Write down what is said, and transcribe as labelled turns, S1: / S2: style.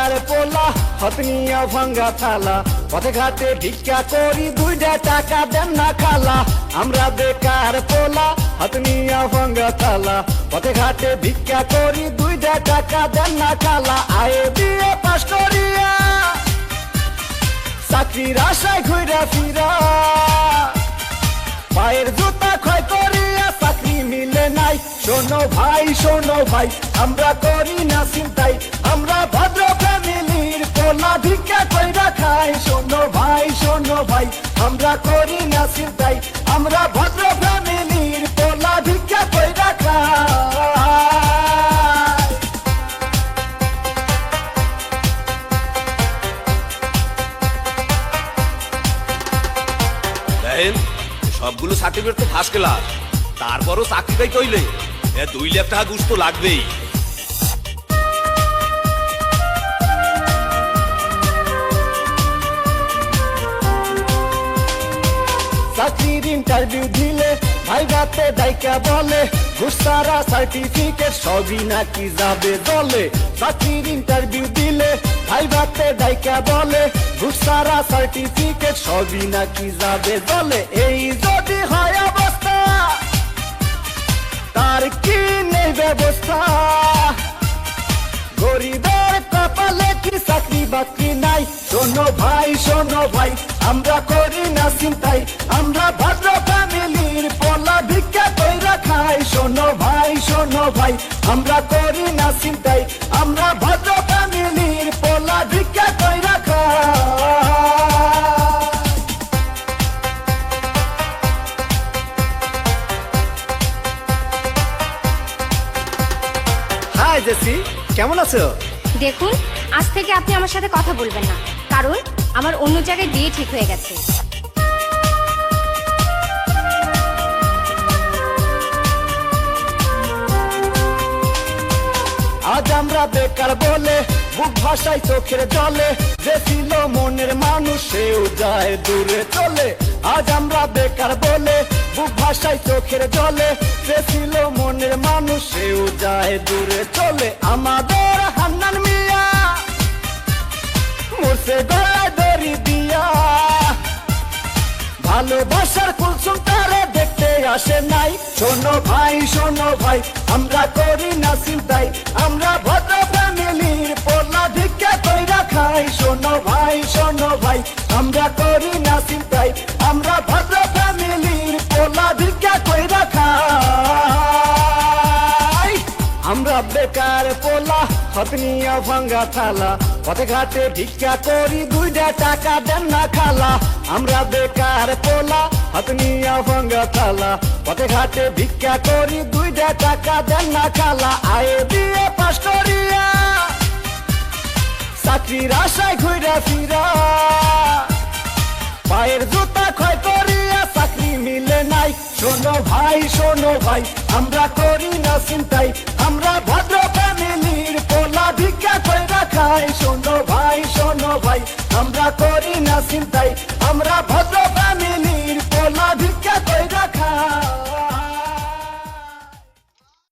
S1: বেকার পোলা হতনিয়া ভাঙ্গা থালা পথে ঘাটে ভিক্ষা করি 2টা টাকা দেন না খালা আমরা বেকার পোলা হতনিয়া ভাঙ্গা থালা পথে ঘাটে ভিক্ষা করি 2টা টাকা দেন না খালা আয়ে বিয়ে পাস করিয়া চাকরির আশায় ঘুরা ফিরা পায়ের জুতা ক্ষয় করিয়া চাকরি মিলে নাই শোনো ভাই আমরা করি না চিন্তাই আমরা ভদ্র ফ্যামিলির পোলা ভিক্ষা কইরা খাই শোনো ভাই আমরা করি না চিন্তাই আমরা ভদ্র ফ্যামিলির পোলা ভিক্ষা কইরা খাই
S2: সবগুলো সার্টিফিকেট তো ফার্স্ট ক্লাস তারপরও চাকরি পাই কইলে 2 লাখ টাকা ঘুষ তো লাগবেই
S1: চাকরির ইন্টারভিউ দিলে ভাইবাতে ডাইকা বলে ঘুষ ছাড়া সার্টিফিকেট সবই নাকি যাবে দলে চাকরির ইন্টারভিউ দিলে ভাইবাতে ডাইকা বলে ঘুষ ছাড়া সার্টিফিকেট সবই নাকি যাবে দলে এই যদি হয় অবস্থা তার কি নেই ব্যবস্থা গরিবের কপালে কি চাকরি বাকরি নাই শোনো ভাই আমরা করি না চিন্তাই আমরা ভদ্র ফ্যামিলির পোলা ভিক্ষা কইরা খাই শোনো ভাই আমরা করি না চিন্তাই আমরা ভদ্র ফ্যামিলির পোলা ভিক্ষা কইরা খাই হাই জেসি কেমন আছো
S3: দেখুন আজ থেকে আপনি আমার সাথে কথা বলবেন না কারণ আমার অন্য জায়গায় বিয়ে ঠিক হয়ে গেছে
S1: আজ আমরা বেকার বলে বুক ভাষায় চোখের জলে যে ছিল মনের মানুষ সেও যায় দূরে চলে আজ আমরা বেকার বলে বুক ভাষায় চোখের জলে যে ছিল মনের মানুষ সেও যায় দূরে চলে আমাদের হান্নান মিয়া মোরসে গলায় দড়ি দিয়া ভালোবাসার কুলসুম তারে দেখতে আসে নাই শোনো ভাই আমরা করি না চিন্তাই আমরা ভদ্র ফ্যামিলির পোলা ভিক্ষা কইরা খাই শোনো ভাই আমরা করি না চিন্তাই আমরা ভদ্র ফ্যামিলির পোলা ভিক্ষা কইরা খাই আমরা বেকার পোলা হতনিয়া ভাঙ্গা থালা পথে ঘাটে ভিক্ষা করি 2টা টাকা দেন না খালা আমরা বেকার পোলা হতনিয়া ভাঙ্গা থালা পথে ঘাটে ভিক্ষা করি 2টা টাকা দেন না খালা আয়ে বিয়ে পাস করিয়া চাকরির আশায় ঘুরা ফিরা পায়ের জুতা ক্ষয় করিয়া চাকরি মিলে নাই শোনো ভাই আমরা করি না চিন্তাই আমরা ভদ্র ফ্যামিলির পোলা ভিক্ষা কইরা খাই শোনো ভাই আমরা করি না চিন্তাই আমরা ভদ্র